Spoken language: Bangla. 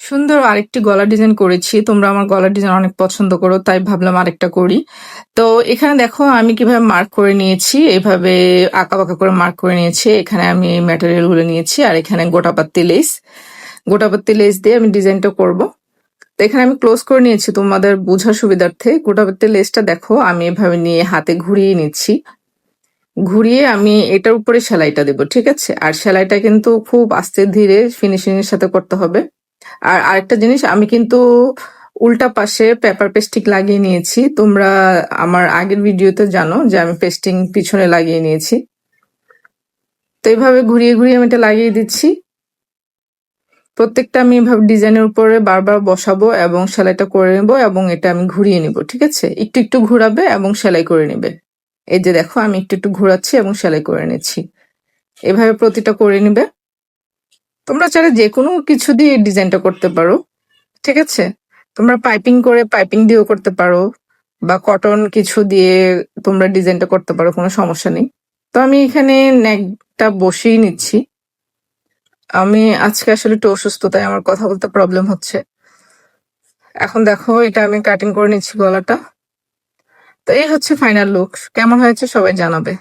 সুন্দর আরেকটি গলার ডিজাইন করেছি। তোমরা আমার গলার ডিজাইন অনেক পছন্দ করো, তাই ভাবলাম আরেকটা করি। তো এখানে দেখো আমি কিভাবে মার্ক করে নিয়েছি, এভাবে আঁকাবাঁকা করে মার্ক করে নিয়েছি। এখানে আমি ম্যাটেরিয়াল গুলো নিয়েছি, আর এখানে গোটাপাত্তি লেস দিয়ে আমি ডিজাইনটা করব। তো এখানে আমি ক্লোজ করে নিয়েছি তোমাদের বোঝার সুবিধার্থে। গোটাপাত্তি লেসটা দেখো আমি এভাবে নিয়ে হাতে ঘুরিয়ে নিচ্ছি। ঘুরিয়ে আমি এটার উপরে সেলাইটা দেবো, ঠিক আছে? আর সেলাইটা কিন্তু খুব আস্তে ধীরে ফিনিশিং এর সাথে করতে হবে। আর আরেকটা জিনিস, আমি কিন্তু উল্টা পাশে পেপার পেস্টিং লাগিয়ে নিয়েছি। তোমরা আমার আগের ভিডিওতে জানো যে আমি পেস্টিং পিছনে লাগিয়ে নিয়েছি। তো এইভাবে ঘুরিয়ে ঘুরিয়ে আমি এটা লাগিয়ে দিচ্ছি। প্রত্যেকটা আমি এভাবে ডিজাইনের উপরে বারবার বসাবো এবং সেলাইটা করে নেব, এবং এটা আমি ঘুরিয়ে নিব, ঠিক আছে? একটু একটু ঘুরাবে এবং সেলাই করে নেবে। এই যে দেখো আমি একটু একটু ঘোরাচ্ছি এবং সেলাই করে নিচ্ছি। এভাবে প্রতিটা করে নিবে। তোমরা চাইলে যে কোনো কিছু দিয়ে এই ডিজাইনটা করতে পারো, ঠিক আছে? তোমরা পাইপিং দিয়েও করতে পারো, বা কটন কিছু দিয়ে তোমরা ডিজাইনটা করতে পারো, কোনো সমস্যা নেই। তো আমি এখানে নেকটা বসিয়ে নিচ্ছি। আমি আজকে আসলে একটু অসুস্থ, তাই আমার কথা বলতে প্রবলেম হচ্ছে। এখন দেখো এটা আমি কাটিং করে নিচ্ছি গলাটা। তো এই হচ্ছে ফাইনাল লুক। কেমন হয়েছে সবাই জানাবে।